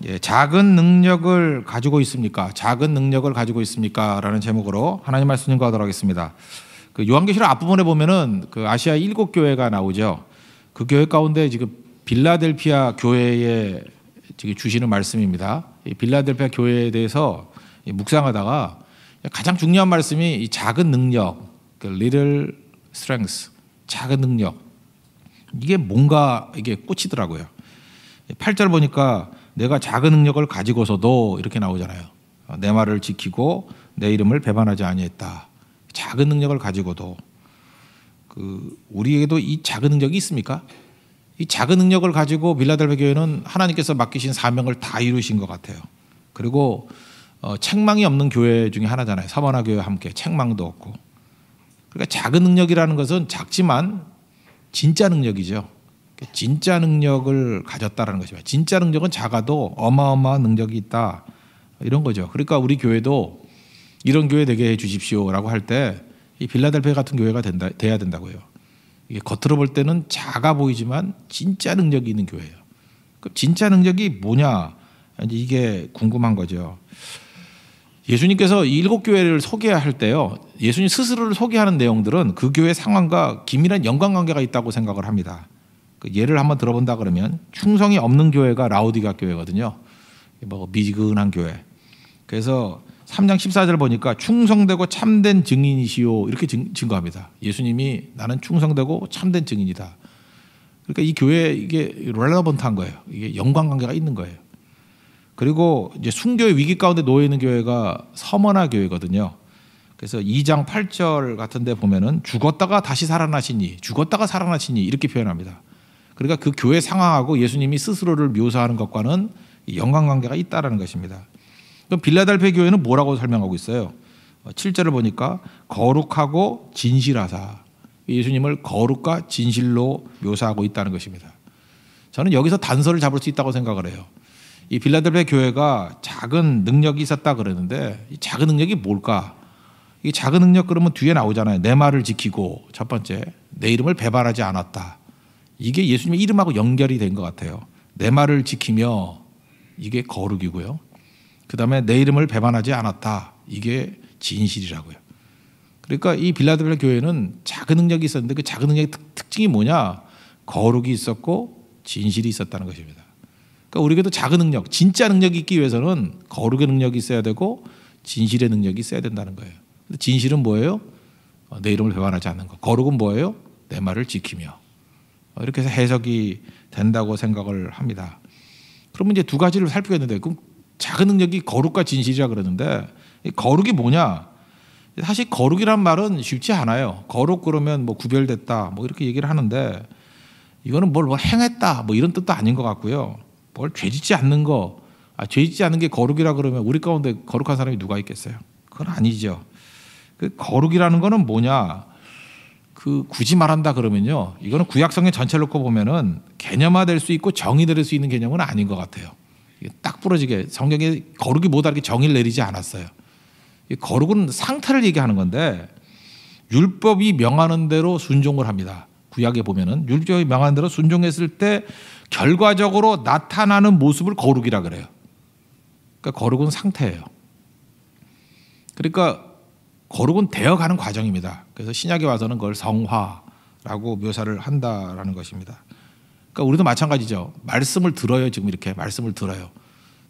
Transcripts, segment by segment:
예, 작은 능력을 가지고 있습니까? 작은 능력을 가지고 있습니까? 라는 제목으로 하나님 말씀 증거하도록 하겠습니다. 그 요한계시록 앞부분에 보면은 그 아시아 7교회가 나오죠. 그 교회 가운데 지금 빌라델피아 교회에 지금 주시는 말씀입니다. 이 빌라델피아 교회에 대해서 묵상하다가 가장 중요한 말씀이 이 작은 능력, 그 little strength, 작은 능력. 이게 뭔가 이게 꽂히더라고요. 8절 보니까 내가 작은 능력을 가지고서도 이렇게 나오잖아요. 내 말을 지키고 내 이름을 배반하지 아니했다. 작은 능력을 가지고도 우리에게도 이 작은 능력이 있습니까? 이 작은 능력을 가지고 빌라델피아 교회는 하나님께서 맡기신 사명을 다 이루신 것 같아요. 그리고 책망이 없는 교회 중에 하나잖아요. 사바나 교회와 함께 책망도 없고. 그러니까 작은 능력이라는 것은 작지만 진짜 능력이죠. 진짜 능력을 가졌다라는 것입니다. 진짜 능력은 작아도 어마어마한 능력이 있다. 이런 거죠. 그러니까 우리 교회도 이런 교회 되게 해 주십시오라고 할 때 이 빌라델피아 같은 교회가 돼야 된다고요. 이게 겉으로 볼 때는 작아 보이지만 진짜 능력이 있는 교회예요. 그 진짜 능력이 뭐냐? 이게 궁금한 거죠. 예수님께서 이 7교회를 소개할 때요. 예수님 스스로를 소개하는 내용들은 그 교회 상황과 긴밀한 연관관계가 있다고 생각을 합니다. 그 예를 한번 들어본다 그러면 충성이 없는 교회가 라오디가 교회거든요. 뭐 미지근한 교회. 그래서 3장 14절 보니까 충성되고 참된 증인이시오 이렇게 증거합니다. 예수님이 나는 충성되고 참된 증인이다. 그러니까 이 교회에 이게 렐러번트한 거예요. 이게 연관관계가 있는 거예요. 그리고 이제 순교의 위기 가운데 놓여 있는 교회가 서머나 교회거든요. 그래서 2장 8절 같은 데 보면은 죽었다가 다시 살아나시니 이렇게 표현합니다. 그러니까 그 교회 상황하고 예수님이 스스로를 묘사하는 것과는 연관관계가 있다라는 것입니다. 그럼 빌라델피아 교회는 뭐라고 설명하고 있어요? 7절을 보니까 거룩하고 진실하사. 예수님을 거룩과 진실로 묘사하고 있다는 것입니다. 저는 여기서 단서를 잡을 수 있다고 생각을 해요. 이 빌라델피아 교회가 작은 능력이 있었다 그러는데 이 작은 능력이 뭘까? 이 작은 능력 그러면 뒤에 나오잖아요. 내 말을 지키고 첫 번째 내 이름을 배반하지 않았다. 이게 예수님의 이름하고 연결이 된 것 같아요. 내 말을 지키며 이게 거룩이고요. 그 다음에 내 이름을 배반하지 않았다. 이게 진실이라고요. 그러니까 이 빌라델피아 교회는 작은 능력이 있었는데 그 작은 능력의 특징이 뭐냐? 거룩이 있었고 진실이 있었다는 것입니다. 그러니까 우리에게도 작은 능력, 진짜 능력이 있기 위해서는 거룩의 능력이 있어야 되고 진실의 능력이 있어야 된다는 거예요. 진실은 뭐예요? 내 이름을 배반하지 않는 것. 거룩은 뭐예요? 내 말을 지키며. 이렇게 해서 해석이 된다고 생각을 합니다. 그러면 이제 두 가지를 살피겠는데 그럼 작은 능력이 거룩과 진실이라 그러는데 거룩이 뭐냐? 사실 거룩이란 말은 쉽지 않아요. 거룩 그러면 뭐 구별됐다 뭐 이렇게 얘기를 하는데 이거는 뭘 행했다 뭐 이런 뜻도 아닌 것 같고요. 뭘 죄짓지 않는 거, 죄짓지 않는 게 거룩이라 그러면 우리 가운데 거룩한 사람이 누가 있겠어요? 그건 아니죠. 그 거룩이라는 거는 뭐냐? 그 굳이 말한다 그러면요, 이거는 구약성경 전체를 놓고 보면은 개념화될 수 있고 정의될 수 있는 개념은 아닌 것 같아요. 이게 딱 부러지게 성경에 거룩이 뭐다 이렇게 정의를 내리지 않았어요. 이 거룩은 상태를 얘기하는 건데 율법이 명하는 대로 순종을 합니다. 구약에 보면은 율법이 명하는 대로 순종했을 때 결과적으로 나타나는 모습을 거룩이라 그래요. 그러니까 거룩은 상태예요. 그러니까 거룩은 되어가는 과정입니다. 그래서 신약에 와서는 그걸 성화라고 묘사를 한다라는 것입니다. 그러니까 우리도 마찬가지죠. 말씀을 들어요. 지금 이렇게 말씀을 들어요.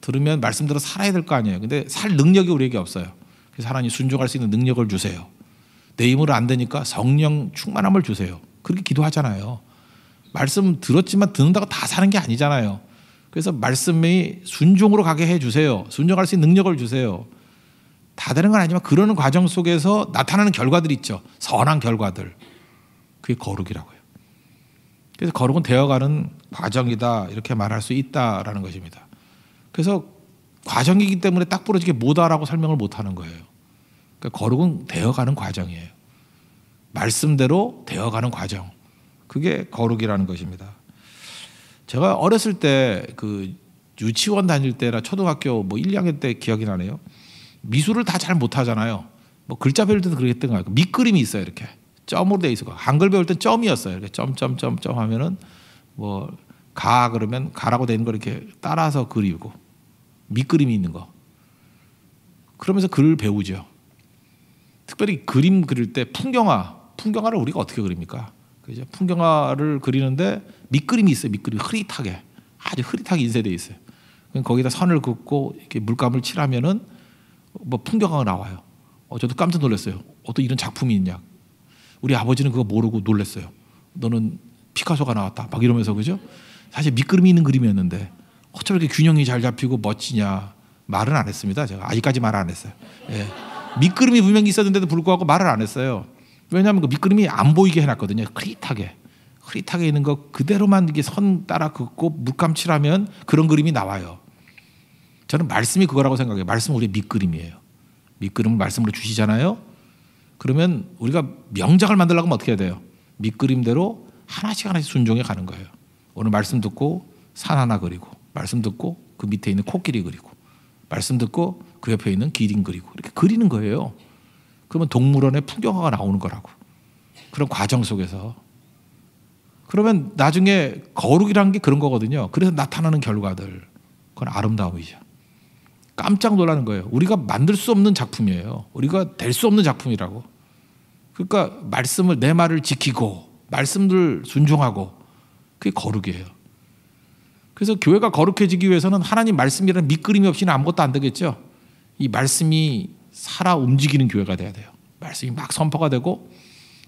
들으면 말씀대로 살아야 될 거 아니에요. 근데 살 능력이 우리에게 없어요. 그래서 하나님 순종할 수 있는 능력을 주세요. 내 힘으로 안 되니까 성령 충만함을 주세요. 그렇게 기도하잖아요. 말씀 들었지만 듣는다고 다 사는 게 아니잖아요. 그래서 말씀이 순종으로 가게 해주세요. 순종할 수 있는 능력을 주세요. 다 되는 건 아니지만 그러는 과정 속에서 나타나는 결과들이 있죠. 선한 결과들. 그게 거룩이라고요. 그래서 거룩은 되어가는 과정이다 이렇게 말할 수 있다라는 것입니다. 그래서 과정이기 때문에 딱 부러지게 뭐다라고 설명을 못하는 거예요. 그러니까 거룩은 되어가는 과정이에요. 말씀대로 되어가는 과정. 그게 거룩이라는 것입니다. 제가 어렸을 때 그 유치원 다닐 때나 초등학교 뭐 1, 2학년 때 기억이 나네요. 미술을 다 잘 못하잖아요. 뭐 글자 배울 때도 그랬던 거 같고 밑그림이 있어요. 이렇게 점으로 돼 있어. 한글 배울 땐 점이었어요. 이렇게 점 하면은 뭐 가 그러면 가라고 돼 있는 걸 이렇게 따라서 그리고 밑그림이 있는 거. 그러면서 글을 배우죠. 특별히 그림 그릴 때 풍경화를 우리가 어떻게 그립니까? 그죠? 풍경화를 그리는데 밑그림이 있어요. 밑그림이 흐릿하게, 아주 흐릿하게 인쇄되어 있어요. 거기다 선을 긋고 이렇게 물감을 칠하면은 뭐 풍경화가 나와요. 저도 깜짝 놀랐어요. 어떤 이런 작품이 있냐. 우리 아버지는 그거 모르고 놀랐어요. 너는 피카소가 나왔다. 막 이러면서, 그죠? 사실 밑그림이 있는 그림이었는데 어쩜 이렇게 균형이 잘 잡히고 멋지냐. 말은 안 했습니다. 제가 아직까지 말 안 했어요. 예. 밑그림이 분명히 있었는데도 불구하고 말을 안 했어요. 왜냐하면 그 밑그림이 안 보이게 해놨거든요. 흐릿하게 있는 거 그대로만 이게 선 따라 긋고 물감 칠하면 그런 그림이 나와요. 저는 말씀이 그거라고 생각해요. 말씀은 우리의 밑그림이에요. 밑그림을 말씀으로 주시잖아요. 그러면 우리가 명작을 만들려고 하면 어떻게 해야 돼요? 밑그림대로 하나씩 순종해 가는 거예요. 오늘 말씀 듣고 산 하나 그리고, 말씀 듣고 그 밑에 있는 코끼리 그리고, 말씀 듣고 그 옆에 있는 기린 그리고, 이렇게 그리는 거예요. 그러면 동물원의 풍경화가 나오는 거라고. 그런 과정 속에서. 그러면 나중에 거룩이라는 게 그런 거거든요. 그래서 나타나는 결과들, 그건 아름다움이죠. 깜짝 놀라는 거예요. 우리가 만들 수 없는 작품이에요. 우리가 될 수 없는 작품이라고. 그러니까 말씀을, 내 말을 지키고 말씀들 순종하고, 그게 거룩이에요. 그래서 교회가 거룩해지기 위해서는 하나님 말씀이라는 밑그림이 없이는 아무것도 안 되겠죠. 이 말씀이 살아 움직이는 교회가 돼야 돼요. 말씀이 막 선포가 되고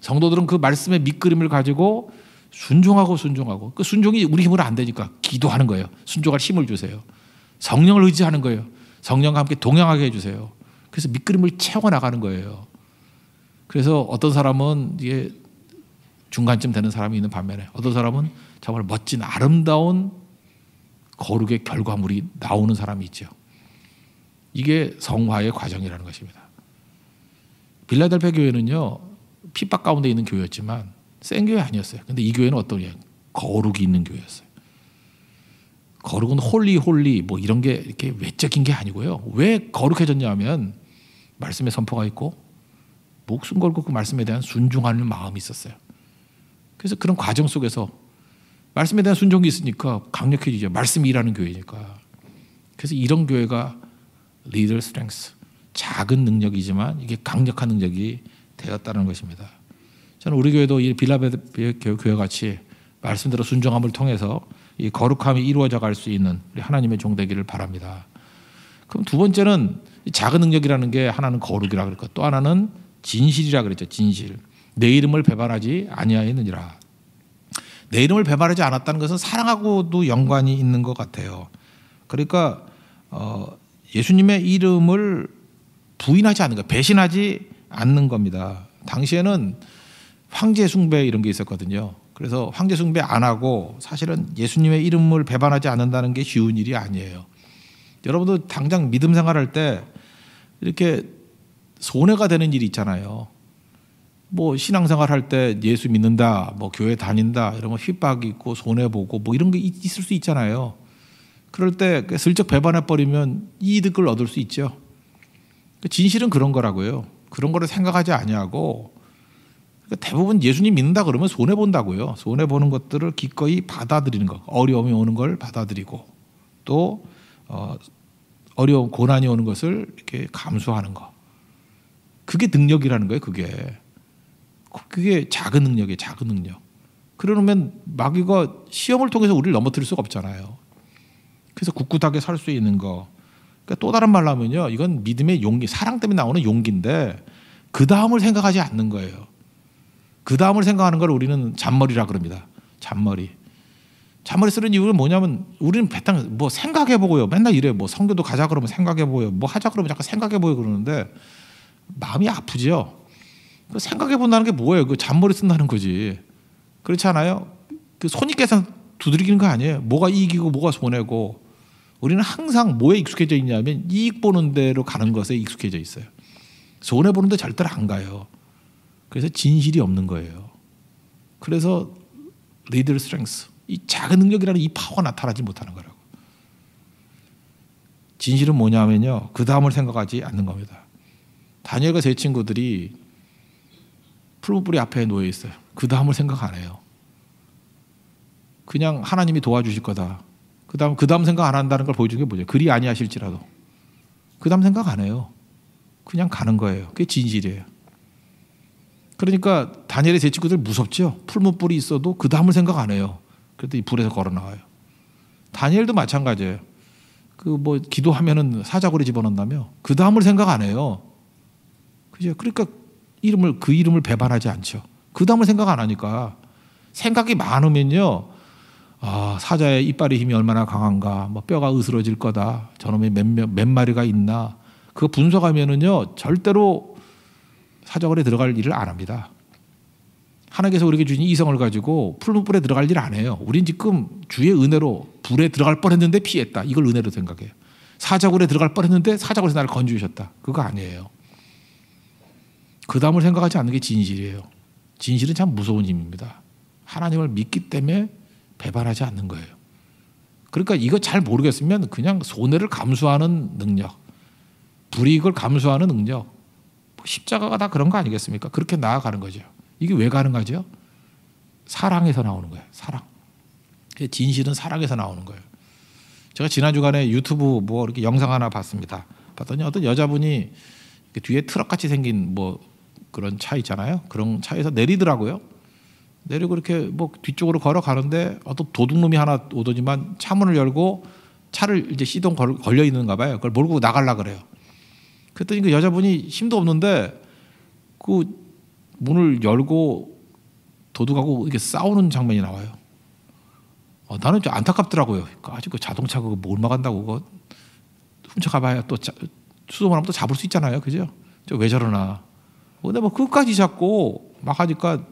성도들은 그 말씀의 밑그림을 가지고 순종하고 그 순종이 우리 힘으로 안 되니까 기도하는 거예요. 순종할 힘을 주세요. 성령을 의지하는 거예요. 성령과 함께 동행하게 해주세요. 그래서 밑그림을 채워나가는 거예요. 그래서 어떤 사람은 이게 중간쯤 되는 사람이 있는 반면에 어떤 사람은 정말 멋진 아름다운 거룩의 결과물이 나오는 사람이 있죠. 이게 성화의 과정이라는 것입니다. 빌라델피아 교회는요, 핍박 가운데 있는 교회였지만 센 교회 아니었어요. 근데 이 교회는 어떤 교회예요? 거룩이 있는 교회였어요. 거룩은 홀리 뭐 이런 게 이렇게 외적인 게 아니고요. 왜 거룩해졌냐 하면 말씀의 선포가 있고 목숨 걸고 그 말씀에 대한 순종하는 마음이 있었어요. 그래서 그런 과정 속에서 말씀에 대한 순종이 있으니까 강력해지죠. 말씀이 일하는 교회니까. 그래서 이런 교회가 리더 스트렝스, 작은 능력이지만 이게 강력한 능력이 되었다는 것입니다. 저는 우리 교회도 이 빌라델피아 교회 같이 말씀대로 순종함을 통해서 이 거룩함이 이루어져 갈 수 있는 우리 하나님의 종 되기를 바랍니다. 그럼 두 번째는 작은 능력이라는 게, 하나는 거룩이라 그랬고 또 하나는 진실이라 그랬죠. 진실. 내 이름을 배반하지 아니하였느니라. 내 이름을 배반하지 않았다는 것은 사랑하고도 연관이 있는 것 같아요. 그러니까 예수님의 이름을 부인하지 않는 거, 배신하지 않는 겁니다. 당시에는 황제 숭배 이런 게 있었거든요. 그래서 황제 숭배 안 하고 사실은 예수님의 이름을 배반하지 않는다는 게 쉬운 일이 아니에요. 여러분도 당장 믿음 생활할 때 이렇게 손해가 되는 일이 있잖아요. 뭐 신앙생활 할 때 예수 믿는다, 뭐 교회 다닌다 이러면 핍박이 있고 손해 보고 뭐 이런 게 있을 수 있잖아요. 그럴 때 슬쩍 배반해 버리면 이득을 얻을 수 있죠. 진실은 그런 거라고요. 그런 거를 생각하지 아니하고, 그러니까 대부분 예수님 믿는다 그러면 손해 본다고요. 손해 보는 것들을 기꺼이 받아들이는 거, 어려움이 오는 걸 받아들이고 또 어려움, 고난이 오는 것을 이렇게 감수하는 거. 그게 능력이라는 거예요. 그게 작은 능력이에요. 작은 능력. 그러면 마귀가 시험을 통해서 우리를 넘어뜨릴 수가 없잖아요. 그래서 굳굳하게 살 수 있는 거. 그러니까 또 다른 말로 하면요, 이건 믿음의 용기, 사랑 때문에 나오는 용기인데 그 다음을 생각하지 않는 거예요. 그 다음을 생각하는 걸 우리는 잔머리라 그럽니다. 잔머리 쓰는 이유는 뭐냐면 우리는 배탕 뭐 생각해보고요. 맨날 이래요. 뭐 성교도 가자 그러면 생각해보고요. 뭐 하자 그러면 자꾸 생각해보고요 그러는데 마음이 아프죠. 생각해본다는 게 뭐예요? 그 잔머리 쓴다는 거지. 그렇지 않아요? 그 손익계산 두드리기는 거 아니에요. 뭐가 이익이고 뭐가 손해고. 우리는 항상 뭐에 익숙해져 있냐면 이익 보는 대로 가는 것에 익숙해져 있어요. 손해 보는 데 절대로 안 가요. 그래서 진실이 없는 거예요. 그래서 리더 스트렝스, 이 작은 능력이라는 이 파워가 나타나지 못하는 거라고. 진실은 뭐냐면요, 그 다음을 생각하지 않는 겁니다. 다니엘과 세 친구들이 푸른 뿌리 앞에 놓여 있어요. 그 다음을 생각 안 해요. 그냥 하나님이 도와주실 거다. 그다음 생각 안 한다는 걸 보여주는 게 뭐죠? 그리 아니하실지라도 그다음 생각 안 해요. 그냥 가는 거예요. 그게 진실이에요. 그러니까 다니엘의 제 친구들 무섭죠. 풀무불이 있어도 그다음을 생각 안 해요. 그래도 이 불에서 걸어 나와요. 다니엘도 마찬가지예요. 기도하면은 사자굴에 집어넣는다며 그다음을 생각 안 해요. 그죠? 그러니까 그 이름을 배반하지 않죠. 그다음을 생각 안 하니까 생각이 많으면요. 사자의 이빨의 힘이 얼마나 강한가, 뼈가 으스러질 거다, 저놈이 몇 마리가 있나, 그거 분석하면은요 절대로 사자굴에 들어갈 일을 안 합니다. 하나님께서 우리에게 주신 이성을 가지고 풀무불에 들어갈 일 안 해요. 우린 지금 주의 은혜로 불에 들어갈 뻔했는데 피했다. 이걸 은혜로 생각해요. 사자굴에 들어갈 뻔했는데 사자굴에서 나를 건져주셨다. 그거 아니에요. 그 다음을 생각하지 않는 게 진실이에요. 진실은 참 무서운 힘입니다. 하나님을 믿기 때문에 배반하지 않는 거예요. 그러니까 이거 잘 모르겠으면 그냥 손해를 감수하는 능력, 불이익을 감수하는 능력, 십자가가 다 그런 거 아니겠습니까? 그렇게 나아가는 거죠. 이게 왜 가능하죠? 사랑에서 나오는 거예요. 사랑. 진실은 사랑에서 나오는 거예요. 제가 지난 주간에 유튜브 이렇게 영상 하나 봤습니다. 봤더니 어떤 여자분이 뒤에 트럭같이 생긴 그런 차 있잖아요. 그런 차에서 내리더라고요. 내리고 이렇게 뒤쪽으로 걸어가는데 어떤 도둑놈이 하나 오더니만 차문을 열고 차를 이제 시동 걸려 있는가 봐요. 그걸 몰고 나가려고 그래요. 그랬더니 그 여자분이 힘도 없는데 그 문을 열고 도둑하고 이렇게 싸우는 장면이 나와요. 나는 좀 안타깝더라고요. 아직 그 자동차 그거 못 막한다고 그거 훔쳐가봐야 또 수소문 하면 또 잡을 수 있잖아요. 그죠? 왜 저러나. 근데 끝까지 잡고 막 하니까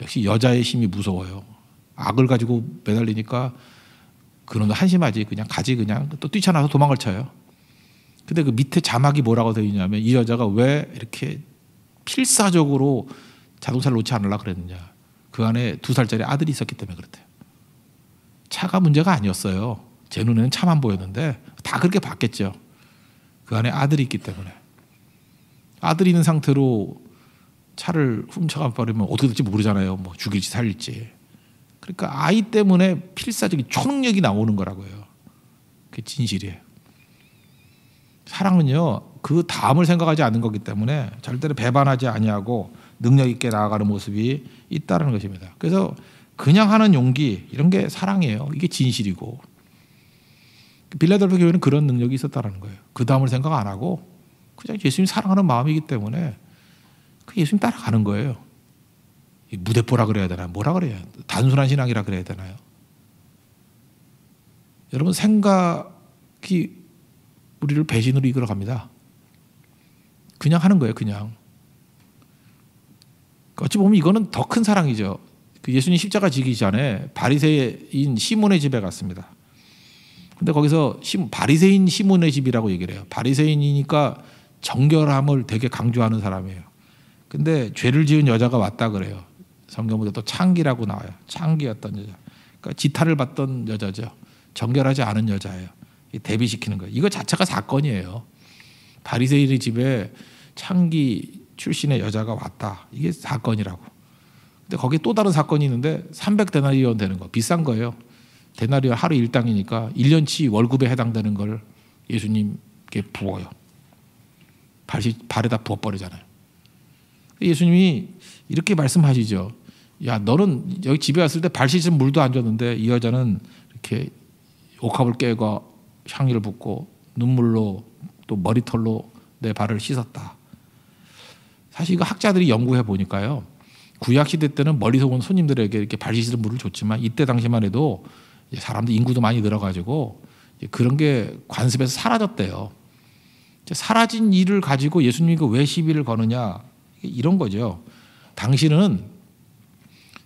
역시 여자의 힘이 무서워요. 악을 가지고 매달리니까 그놈도 한심하지. 그냥 가지 그냥 또 뛰쳐나서 도망을 쳐요. 근데 그 밑에 자막이 뭐라고 되어 있냐면 이 여자가 왜 이렇게 필사적으로 자동차를 놓지 않으려고 그랬느냐. 그 안에 2살짜리 아들이 있었기 때문에 그렇대요. 차가 문제가 아니었어요. 제 눈에는 차만 보였는데 다 그렇게 봤겠죠. 그 안에 아들이 있기 때문에. 아들이 있는 상태로 차를 훔쳐가 버리면 어떻게 될지 모르잖아요. 죽일지 살릴지. 그러니까 아이 때문에 필사적인 초능력이 나오는 거라고요. 그게 진실이에요. 사랑은요, 그 다음을 생각하지 않는 거기 때문에 절대로 배반하지 아니하고 능력 있게 나아가는 모습이 있다는 것입니다. 그래서 그냥 하는 용기 이런 게 사랑이에요. 이게 진실이고 빌라델피아 교회는 그런 능력이 있었다는 거예요. 그 다음을 생각 안 하고 그냥 예수님 사랑하는 마음이기 때문에 그 예수님 따라가는 거예요. 무대뽀라 그래야 되나 뭐라 그래야 단순한 신앙이라 그래야 되나요? 여러분 생각이 우리를 배신으로 이끌어 갑니다. 그냥 하는 거예요. 그냥. 어찌 보면 이거는 더 큰 사랑이죠. 그 예수님 십자가 지기 전에 바리새인 시몬의 집에 갔습니다. 근데 거기서 바리새인 시몬의 집이라고 얘기를 해요. 바리새인이니까 정결함을 되게 강조하는 사람이에요. 근데 죄를 지은 여자가 왔다 그래요. 성경보다 또 창기라고 나와요. 창기였던 여자. 그러니까 지탄을 받던 여자죠. 정결하지 않은 여자예요. 대비시키는 거예요. 이거 자체가 사건이에요. 바리새인의 집에 창기 출신의 여자가 왔다. 이게 사건이라고. 근데 거기에 또 다른 사건이 있는데 300데나리온 되는 거. 비싼 거예요. 데나리온 하루 일당이니까 1년치 월급에 해당되는 걸 예수님께 부어요. 발에다 부어버리잖아요. 예수님이 이렇게 말씀하시죠. 야, 너는 여기 집에 왔을 때 발 씻은 물도 안 줬는데 이 여자는 이렇게 옥합을 깨고 향유를 붓고 눈물로 또 머리털로 내 발을 씻었다. 사실 이거 학자들이 연구해 보니까요. 구약시대 때는 멀리서 온 손님들에게 이렇게 발 씻을 물을 줬지만 이때 당시만 해도 사람들 인구도 많이 늘어가지고 그런 게 관습에서 사라졌대요. 사라진 일을 가지고 예수님이 왜 시비를 거느냐 이런 거죠. 당시는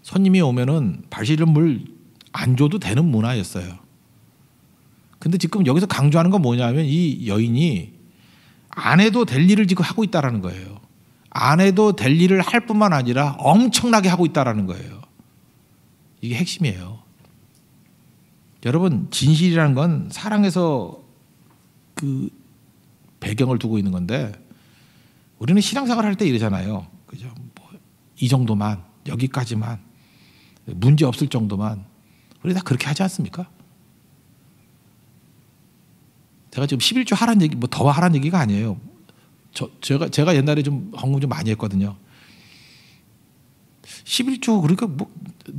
손님이 오면은 발 씻을 물 안 줘도 되는 문화였어요. 근데 지금 여기서 강조하는 건 뭐냐면 이 여인이 안 해도 될 일을 지금 하고 있다라는 거예요. 안 해도 될 일을 할 뿐만 아니라 엄청나게 하고 있다라는 거예요. 이게 핵심이에요. 여러분 진실이라는 건 사랑에서 그 배경을 두고 있는 건데 우리는 신앙생활 할 때 이러잖아요. 그죠? 이 정도만 여기까지만 문제 없을 정도만 우리 다 그렇게 하지 않습니까? 제가 지금 11조 하라는 얘기, 뭐 더 하라는 얘기가 아니에요. 제가 옛날에 좀 헌금 좀 많이 했거든요. 11조 그러니까 뭐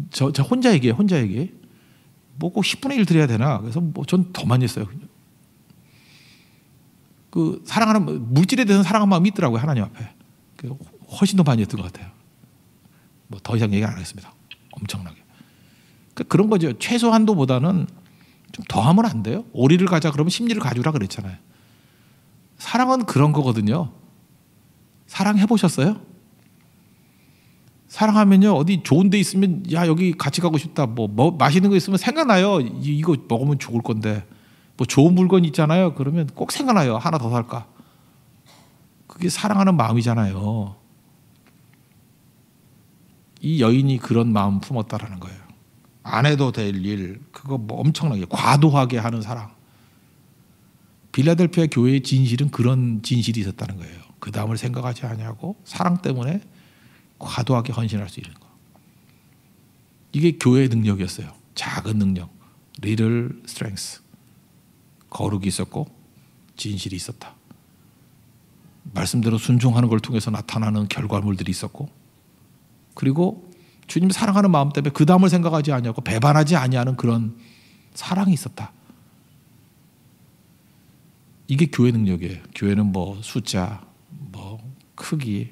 저 혼자 얘기해. 뭐 꼭 10분의 1 드려야 되나? 그래서 뭐 전 더 많이 했어요. 그 사랑하는 물질에 대해서 사랑하는 마음이 있더라고요, 하나님 앞에. 훨씬 더 많이 했던 것 같아요. 뭐 더 이상 얘기 안 하겠습니다. 엄청나게. 그러니까 그런 거죠. 최소한도보다는 좀 더 하면 안 돼요? 오리를 가자 그러면 심리를 가주라 그랬잖아요. 사랑은 그런 거거든요. 사랑해 보셨어요? 사랑하면요, 어디 좋은 데 있으면 야 여기 같이 가고 싶다. 뭐 맛있는 거 있으면 생각나요. 이거 먹으면 좋을 건데. 뭐 좋은 물건 있잖아요. 그러면 꼭 생각나요. 하나 더 살까. 그게 사랑하는 마음이잖아요. 이 여인이 그런 마음 품었다라는 거예요. 안 해도 될 일, 그거 뭐 엄청나게 과도하게 하는 사랑. 빌라델피아 교회의 진실은 그런 진실이 있었다는 거예요. 그 다음을 생각하지 아니하고 사랑 때문에 과도하게 헌신할 수 있는 거. 이게 교회의 능력이었어요. 작은 능력, little strength. 거룩이 있었고 진실이 있었다. 말씀대로 순종하는 걸 통해서 나타나는 결과물들이 있었고, 그리고 주님 사랑하는 마음 때문에 그 다음을 생각하지 아니하고 배반하지 아니하는 그런 사랑이 있었다. 이게 교회 능력이에요. 교회는 뭐 숫자, 뭐 크기,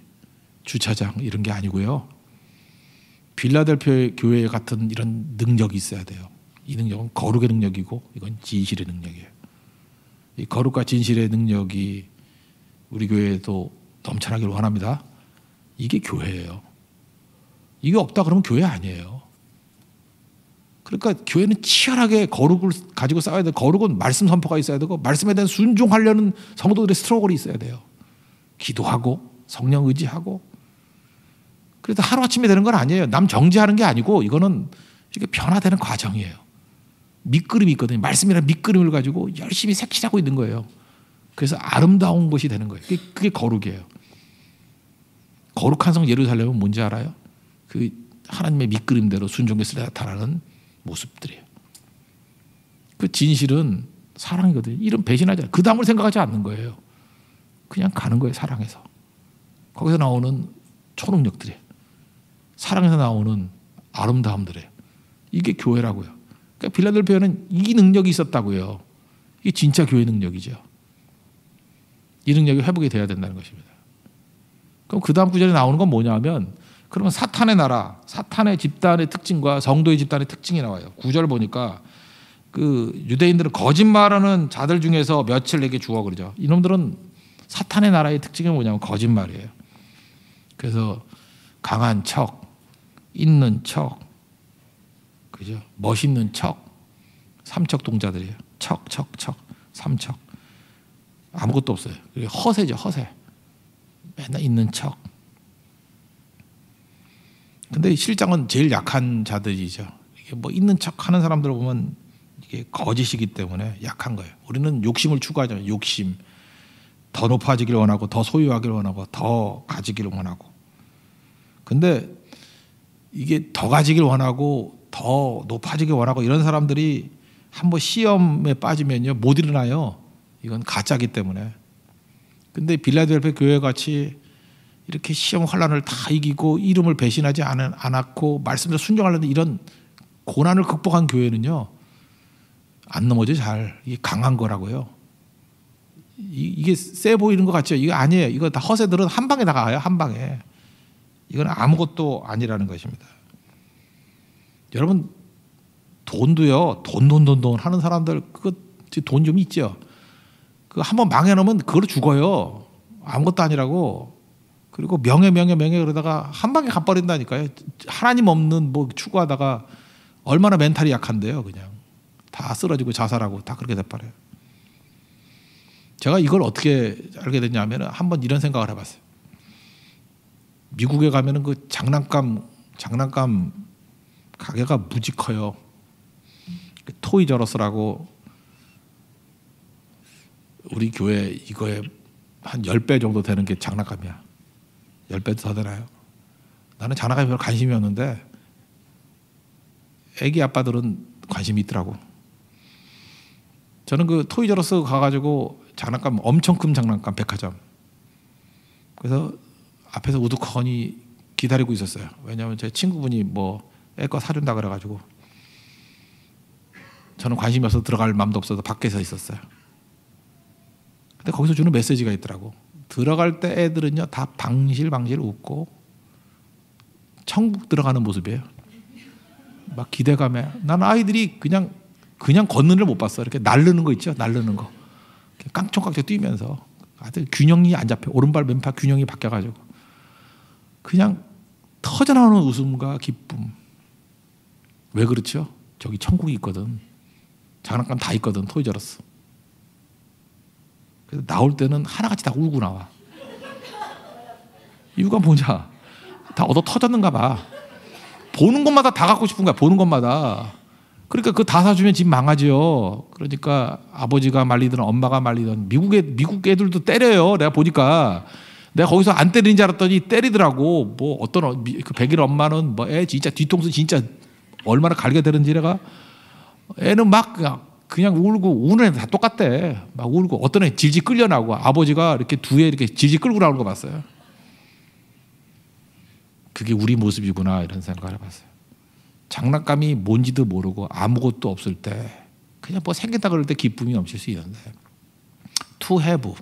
주차장 이런 게 아니고요. 빌라델피아 교회 같은 이런 능력이 있어야 돼요. 이 능력은 거룩의 능력이고 이건 진실의 능력이에요. 이 거룩과 진실의 능력이 우리 교회에도 넘쳐나길 원합니다. 이게 교회예요. 이게 없다 그러면 교회 아니에요. 그러니까 교회는 치열하게 거룩을 가지고 싸워야 돼요. 거룩은 말씀 선포가 있어야 되고 말씀에 대한 순종하려는 성도들의 스트러글이 있어야 돼요. 기도하고 성령 의지하고. 그래서 하루아침에 되는 건 아니에요. 남 정지하는 게 아니고 이거는 이렇게 변화되는 과정이에요. 밑그림이 있거든요. 말씀이라는 밑그림을 가지고 열심히 색칠하고 있는 거예요. 그래서 아름다운 것이 되는 거예요. 그게 거룩이에요. 거룩한 성 예루살렘은 뭔지 알아요? 그 하나님의 밑그림대로 순종했을 때 나타나는 모습들이에요. 그 진실은 사랑이거든요. 이런 배신하지 않아요. 그 다음을 생각하지 않는 거예요. 그냥 가는 거예요. 사랑에서. 거기서 나오는 초능력들이에요. 사랑에서 나오는 아름다움들이에요. 이게 교회라고요. 그러니까 빌라델피아는 이 능력이 있었다고요. 이게 진짜 교회 능력이죠. 이 능력이 회복이 돼야 된다는 것입니다. 그럼 그 다음 구절에 나오는 건 뭐냐면, 그러면 사탄의 나라, 사탄의 집단의 특징과 성도의 집단의 특징이 나와요. 9절 보니까 그 유대인들은 거짓말하는 자들 중에서 며칠 내게 주어 그러죠. 이놈들은 사탄의 나라의 특징이 뭐냐면 거짓말이에요. 그래서 강한 척, 있는 척, 그죠? 멋있는 척, 삼척 동자들이에요. 척, 삼척. 아무것도 없어요. 허세죠, 허세. 맨날 있는 척. 근데 실장은 제일 약한 자들이죠. 이게 뭐 있는 척 하는 사람들을 보면 이게 거짓이기 때문에 약한 거예요. 우리는 욕심을 추구하잖아요. 욕심. 더 높아지길 원하고, 더 소유하길 원하고, 더 가지길 원하고. 근데 이게 더 가지길 원하고, 더 높아지길 원하고 이런 사람들이 한번 시험에 빠지면요, 못 일어나요. 이건 가짜기 때문에. 근데 빌라델피아 교회 같이 이렇게 시험 환란을 다 이기고 이름을 배신하지 않았고 말씀대로 순종하려는 이런 고난을 극복한 교회는요, 안 넘어져 잘. 이게 강한 거라고요. 이게 세 보이는 것 같죠? 이거 아니에요. 이거 다 허세들은 한 방에 나가요. 한 방에. 이건 아무것도 아니라는 것입니다. 여러분, 돈도요, 돈 하는 사람들, 그거 돈 좀 있죠? 그 한번 망해놓으면 그걸로 죽어요. 아무것도 아니라고. 그리고 명예 그러다가 한 방에 갚아버린다니까요. 하나님 없는 뭐 추구하다가 얼마나 멘탈이 약한데요. 그냥 다 쓰러지고 자살하고 다 그렇게 돼버려요. 제가 이걸 어떻게 알게 됐냐면 한번 이런 생각을 해봤어요. 미국에 가면은 그 장난감 가게가 무지 커요. 토이저러스라고 우리 교회 이거에 한 10배 정도 되는 게 장난감이야. 10배도 더 되나요? 나는 장난감에 별로 관심이 없는데 애기 아빠들은 관심이 있더라고. 저는 그 토이저러스 가가지고 장난감, 엄청 큰 장난감 백화점. 그래서 앞에서 우두커니 기다리고 있었어요. 왜냐하면 제 친구분이 뭐 애 거 사준다 그래가지고 저는 관심이 없어서 들어갈 마음도 없어서 밖에서 있었어요. 근데 거기서 주는 메시지가 있더라고. 들어갈 때 애들은요 다 방실방실 웃고 천국 들어가는 모습이에요. 막 기대감에. 나는 아이들이 그냥 걷는 걸 못 봤어. 이렇게 날르는 거 있죠, 날르는 거. 깡총깡총 뛰면서 아들 균형이 안 잡혀. 오른발 왼팔 균형이 바뀌어가지고 그냥 터져나오는 웃음과 기쁨. 왜 그렇죠? 저기 천국이 있거든. 장난감 다 있거든. 토이저러스. 그래서 나올 때는 하나같이 다 울고 나와. 이유가 뭐냐? 다 얻어 터졌는가 봐. 보는 것마다 다 갖고 싶은 거야. 보는 것마다. 그러니까 그거 다 사주면 집 망하지요. 그러니까 아버지가 말리든 엄마가 말리든 미국 애들도 때려요. 내가 보니까 내가 거기서 안 때리는 줄 알았더니 때리더라고. 뭐 어떤 그 백일 엄마는 뭐 애 진짜 뒤통수 진짜 얼마나 갈게 되는지 내가 애는 막 그냥 울고 우는 애들 다 똑같대. 막 울고 어떤 애 질질 끌려나고 아버지가 이렇게 두 애 이렇게 질질 끌고 나오는 거 봤어요. 그게 우리 모습이구나 이런 생각을 해봤어요. 장난감이 뭔지도 모르고 아무것도 없을 때 그냥 뭐 생겼다 그럴 때 기쁨이 넘칠 수 있는데 to have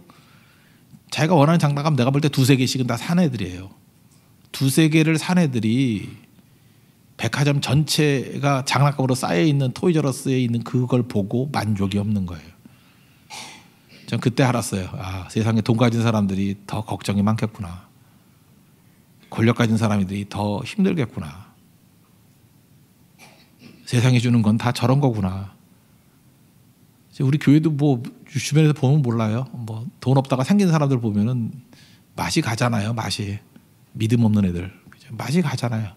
자기가 원하는 장난감 내가 볼 때 두세 개씩은 다 산 애들이에요. 두세 개를 산 애들이 백화점 전체가 장난감으로 쌓여있는 토이저러스에 있는 그걸 보고 만족이 없는 거예요. 전 그때 알았어요. 아, 세상에 돈 가진 사람들이 더 걱정이 많겠구나. 권력 가진 사람들이 더 힘들겠구나. 세상에 주는 건 다 저런 거구나. 우리 교회도 뭐 주변에서 보면 몰라요. 뭐 돈 없다가 생긴 사람들 보면은 맛이 가잖아요. 맛이 믿음 없는 애들 맛이 가잖아요.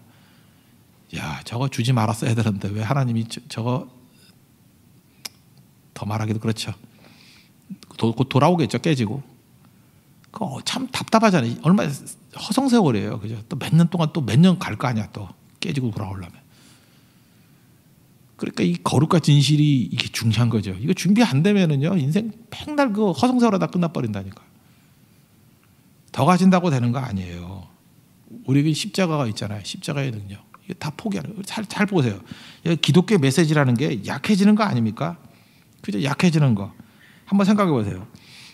야, 저거 주지 말았어 애들한테 왜 하나님이 저거 더 말하기도 그렇죠. 곧 돌아오겠죠. 깨지고. 그거 참 답답하잖아요. 얼마 허송세월이에요. 그죠? 또 몇 년 동안 또 몇 년 갈 거 아니야. 또 깨지고 돌아오려면. 그러니까 이 거룩과 진실이 이게 중요한 거죠. 이거 준비 안 되면은요 인생 맨날 그 허송세월하다 끝나버린다니까. 더 가진다고 되는 거 아니에요. 우리 십자가가 있잖아요. 십자가의 능력. 이게 다 포기하는 거예요. 잘 보세요. 기독교 메시지라는 게 약해지는 거 아닙니까? 그죠? 약해지는 거. 한번 생각해 보세요.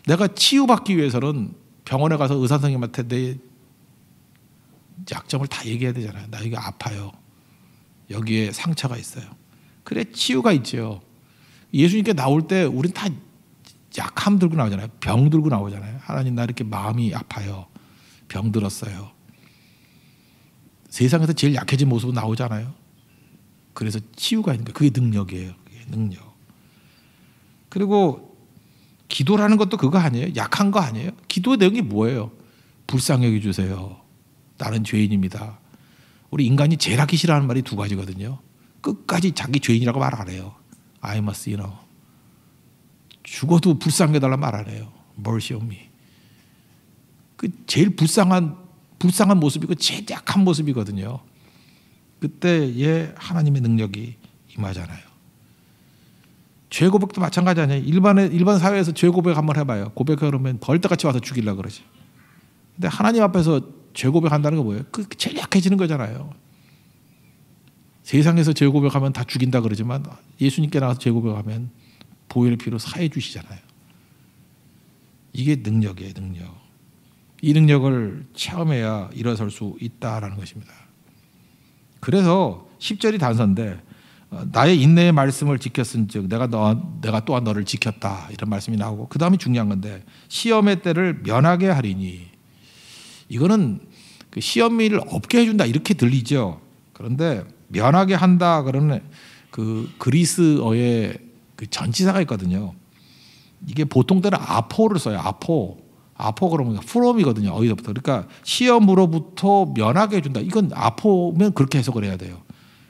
내가 치유받기 위해서는 병원에 가서 의사 선생님한테 내 약점을 다 얘기해야 되잖아요. 나 이게 아파요. 여기에 상처가 있어요. 그래 치유가 있죠. 예수님께 나올 때 우린 다 약함 들고 나오잖아요. 병 들고 나오잖아요. 하나님 나 이렇게 마음이 아파요. 병 들었어요. 세상에서 제일 약해진 모습은 나오잖아요. 그래서 치유가 있는 거예요. 그게 능력이에요. 그게 능력. 그리고 기도라는 것도 그거 아니에요. 약한 거 아니에요. 기도의 내용이 뭐예요? 불쌍히 여겨주세요. 나는 죄인입니다. 우리 인간이 제일 하기 싫어하는 말이 두 가지거든요. 끝까지 자기 죄인이라고 말 안 해요. I am a sinner. 죽어도 불쌍히 해달라는 말 안 해요. Mercy on me. 그 제일 불쌍한 모습이고 제일 약한 모습이거든요. 그때에 하나님의 능력이 임하잖아요. 죄 고백도 마찬가지 아니에요. 일반 사회에서 죄 고백 한번 해봐요. 고백하면 벌떼같이 와서 죽이려고 그러지. 근데 하나님 앞에서 죄 고백한다는 거 뭐예요? 그 제일 약해지는 거잖아요. 세상에서 죄 고백하면 다 죽인다 그러지만 예수님께 나와서 죄 고백하면 보혈의 피로 사해 주시잖아요. 이게 능력이에요. 능력. 이 능력을 체험해야 일어설 수 있다라는 것입니다. 그래서 10절이 단서인데 나의 인내의 말씀을 지켰은즉 내가 또한 너를 지켰다 이런 말씀이 나오고 그 다음이 중요한 건데 시험의 때를 면하게 하리니 이거는 그 시험일을 없게 해준다 이렇게 들리죠. 그런데 면하게 한다 그러는 그 그리스어의 그 전치사가 있거든요. 이게 보통 때는 아포를 써요. 아포 그러면 프롬이거든요. 어디서부터. 그러니까 시험으로부터 면하게 해준다. 이건 아포면 그렇게 해석을 해야 돼요.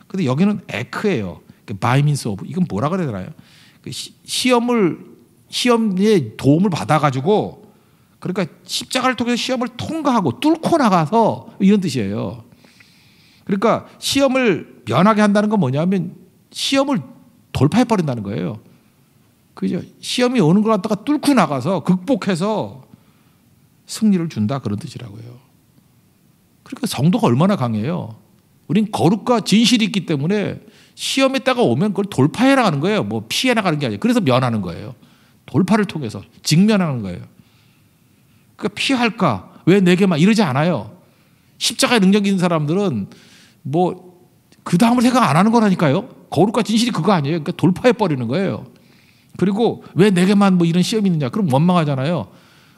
근데 여기는 에크예요. by means of. 이건 뭐라 그래야 되나요? 시험에 도움을 받아가지고 그러니까 십자가를 통해서 시험을 통과하고 뚫고 나가서 이런 뜻이에요. 그러니까 시험을 면하게 한다는 건 뭐냐면 시험을 돌파해 버린다는 거예요. 그죠? 시험이 오는 걸 갖다가 뚫고 나가서 극복해서 승리를 준다 그런 뜻이라고요. 그러니까 성도가 얼마나 강해요. 우린 거룩과 진실이 있기 때문에 시험에 따가 오면 그걸 돌파해 나가는 거예요. 뭐 피해 나가는 게 아니에요. 그래서 면하는 거예요. 돌파를 통해서 직면하는 거예요. 그러니까 피할까? 왜 내게만 이러지 않아요. 십자가의 능력이 있는 사람들은 뭐 그 다음을 생각 안 하는 거라니까요. 거룩과 진실이 그거 아니에요. 그러니까 돌파해 버리는 거예요. 그리고 왜 내게만 뭐 이런 시험이 있느냐? 그럼 원망하잖아요.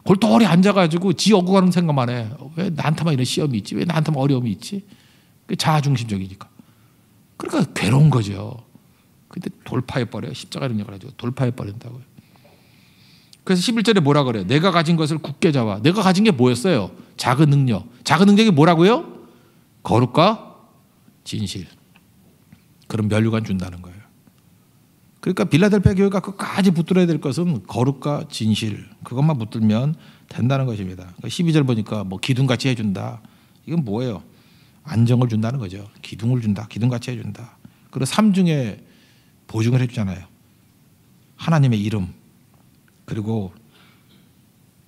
골똘히 앉아가지고 지 억울하는 생각만 해. 왜 나한테만 이런 시험이 있지? 왜 나한테만 어려움이 있지? 자아중심적이니까. 그러니까 괴로운 거죠. 근데 돌파해 버려요. 십자가의 능력을 가지고 돌파해 버린다고요. 그래서 11절에 뭐라 그래요? 내가 가진 것을 굳게 잡아. 내가 가진 게 뭐였어요? 작은 능력. 작은 능력이 뭐라고요? 거룩과 진실. 그런 멸류관 준다는 거예요. 그러니까 빌라델피아 교회가 끝까지 붙들어야 될 것은 거룩과 진실. 그것만 붙들면 된다는 것입니다. 그러니까 12절 보니까 뭐 기둥같이 해준다. 이건 뭐예요? 안정을 준다는 거죠. 기둥을 준다. 기둥같이 해준다. 그리고 삼중에 보증을 해주잖아요. 하나님의 이름, 그리고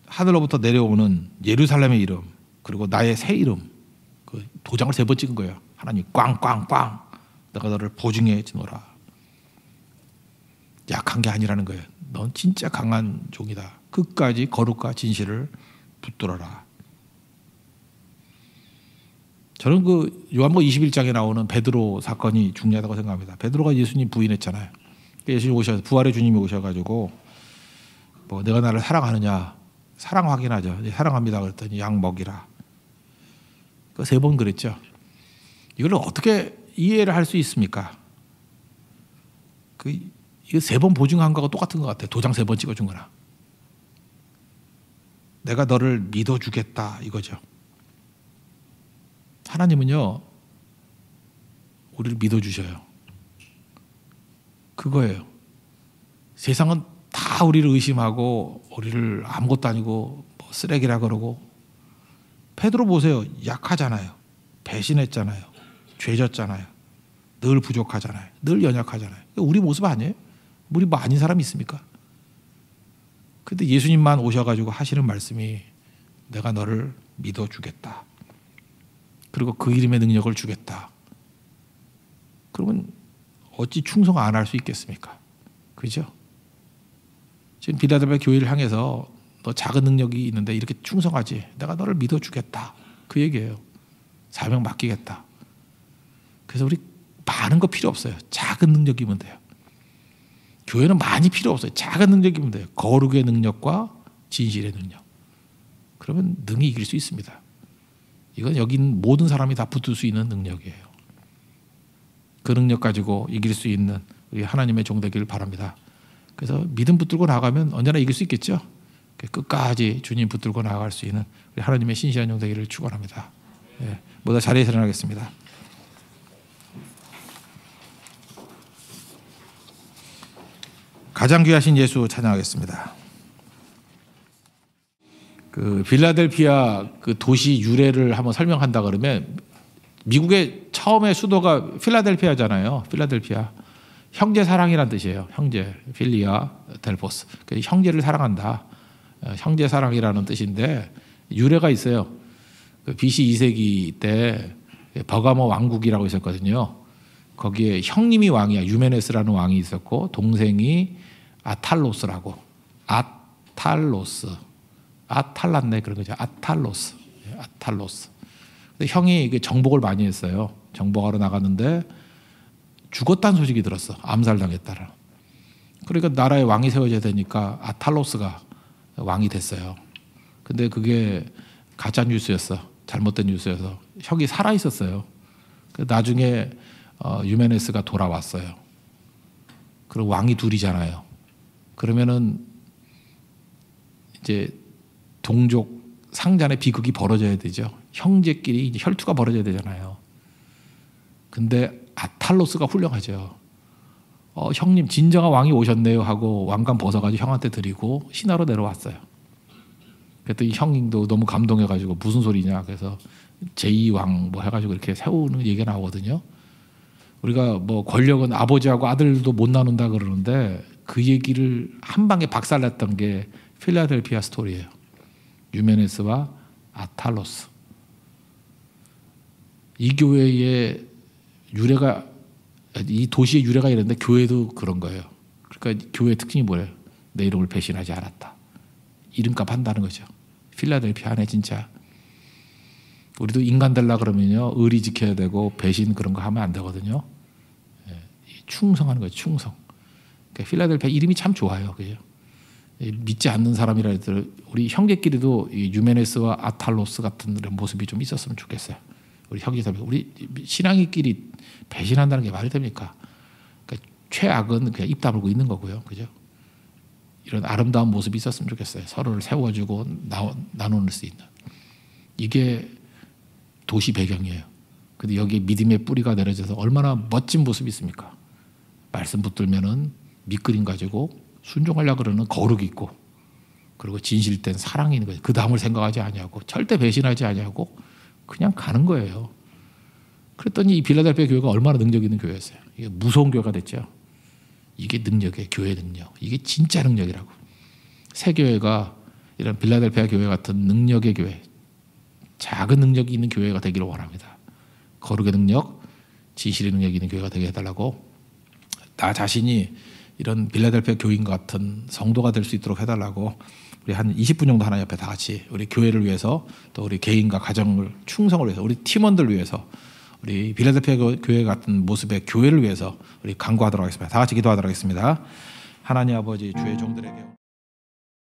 하늘로부터 내려오는 예루살렘의 이름, 그리고 나의 새 이름. 그 도장을 3번 찍은 거예요. 하나님 꽝꽝꽝. 내가 너를 보증해 주노라. 약한 게 아니라는 거예요. 넌 진짜 강한 종이다. 끝까지 거룩과 진실을 붙들어라. 저는 그 요한복음 21장에 나오는 베드로 사건이 중요하다고 생각합니다. 베드로가 예수님 부인했잖아요. 예수님 오셔서 부활의 주님이 오셔가지고 뭐 내가 나를 사랑하느냐, 사랑 확인하죠. 사랑합니다. 그랬더니 양 먹이라. 그 3번 그랬죠. 이걸 어떻게 이해를 할 수 있습니까? 이거 3번 보증한 거하고 똑같은 것 같아요. 도장 3번 찍어준 거나. 내가 너를 믿어주겠다 이거죠. 하나님은요, 우리를 믿어주셔요. 그거예요. 세상은 다 우리를 의심하고 우리를 아무것도 아니고 뭐 쓰레기라 그러고. 베드로 보세요. 약하잖아요. 배신했잖아요. 죄졌잖아요. 늘 부족하잖아요. 늘 연약하잖아요. 우리 모습 아니에요? 우리 뭐 아닌 사람이 있습니까? 근데 예수님만 오셔가지고 하시는 말씀이 내가 너를 믿어주겠다. 그리고 그 이름의 능력을 주겠다. 그러면 어찌 충성 안 할 수 있겠습니까? 그죠? 지금 빌라델피아 교회를 향해서 너 작은 능력이 있는데 이렇게 충성하지. 내가 너를 믿어주겠다. 그 얘기예요. 사명 맡기겠다. 그래서 우리 많은 거 필요 없어요. 작은 능력이면 돼요. 교회는 많이 필요 없어요. 작은 능력이면 돼요. 거룩의 능력과 진실의 능력. 그러면 능히 이길 수 있습니다. 이건 여기 있는 모든 사람이 다 붙을 수 있는 능력이에요. 그 능력 가지고 이길 수 있는 우리 하나님의 종 되기를 바랍니다. 그래서 믿음 붙들고 나가면 언제나 이길 수 있겠죠. 끝까지 주님 붙들고 나아갈 수 있는 우리 하나님의 신실한 종 되기를 축원합니다. 모두 자리에서 일어나겠습니다. 가장 귀하신 예수 찬양하겠습니다. 그 빌라델피아 그 도시 유래를 한번 설명한다 그러면 미국의 처음에 수도가 필라델피아잖아요. 필라델피아. 형제 사랑이란 뜻이에요. 형제. 필리아 델포스. 형제를 사랑한다. 형제 사랑이라는 뜻인데 유래가 있어요. 그 BC 2세기 때 버가모 왕국이라고 있었거든요. 거기에 형님이 왕이야. 유메네스라는 왕이 있었고 동생이 아탈로스라고. 아탈로스. 아탈란네 그런 거죠. 아탈로스. 아탈로스. 근데 형이 정복을 많이 했어요. 정복하러 나갔는데 죽었다는 소식이 들었어. 암살당했다라. 그러니까 나라에 왕이 세워져야 되니까 아탈로스가 왕이 됐어요. 근데 그게 가짜 뉴스였어. 잘못된 뉴스여서 형이 살아 있었어요. 나중에 유메네스가 돌아왔어요. 그리고 왕이 둘이잖아요. 그러면은 이제 동족 상잔의 비극이 벌어져야 되죠. 형제끼리 이제 혈투가 벌어져야 되잖아요. 근데 아탈로스가 훌륭하죠. 형님 진정한 왕이 오셨네요 하고 왕관 벗어가지고 형한테 드리고 신하로 내려왔어요. 그랬더니 형님도 너무 감동해가지고 무슨 소리냐. 그래서 제2왕 뭐 해가지고 이렇게 세우는 얘기가 나오거든요. 우리가 뭐 권력은 아버지하고 아들도 못 나눈다 그러는데 그 얘기를 한 방에 박살냈던 게 필라델피아 스토리예요. 유메네스와 아탈로스. 이 교회의 유래가, 이 도시의 유래가 이랬는데 교회도 그런 거예요. 그러니까 교회의 특징이 뭐예요? 내 이름을 배신하지 않았다. 이름값 한다는 거죠. 필라델피아 안에 진짜 우리도 인간 되려 그러면요 의리 지켜야 되고 배신 그런 거 하면 안 되거든요. 충성하는 거예요. 충성. 그러니까 필라델피아 이름이 참 좋아요. 그죠? 믿지 않는 사람이라 해도 우리 형제끼리도 유메네스와 아탈로스 같은 모습이 좀 있었으면 좋겠어요. 우리 형제들, 우리 신앙이끼리 배신한다는 게 말이 됩니까? 그러니까 최악은 그냥 입 다물고 있는 거고요. 그죠? 이런 아름다운 모습이 있었으면 좋겠어요. 서로를 세워주고 나누는 수 있는. 이게 도시 배경이에요. 근데 여기에 믿음의 뿌리가 내려져서 얼마나 멋진 모습이 있습니까? 말씀 붙들면은 밑그림 가지고 순종하려고 그러는 거룩이 있고, 그리고 진실된 사랑이 있는 거예요. 그 다음을 생각하지 아니하고 절대 배신하지 아니하고 그냥 가는 거예요. 그랬더니 이 빌라델피아 교회가 얼마나 능력 있는 교회였어요. 이게 무서운 교회가 됐죠. 이게 능력이에요. 교회 능력. 이게 진짜 능력이라고. 새 교회가 이런 빌라델피아 교회 같은 능력의 교회, 작은 능력이 있는 교회가 되기를 원합니다. 거룩의 능력, 진실의 능력이 있는 교회가 되게 해달라고, 나 자신이 이런 빌라델피아 교인 같은 성도가 될 수 있도록 해달라고 우리 한 20분 정도 하나님 앞에 다 같이 우리 교회를 위해서, 또 우리 개인과 가정을 충성을 위해서, 우리 팀원들 위해서, 우리 빌라델피아 교회 같은 모습의 교회를 위해서 우리 간구하도록 하겠습니다. 다 같이 기도하도록 하겠습니다. 하나님 아버지, 주의 종들에게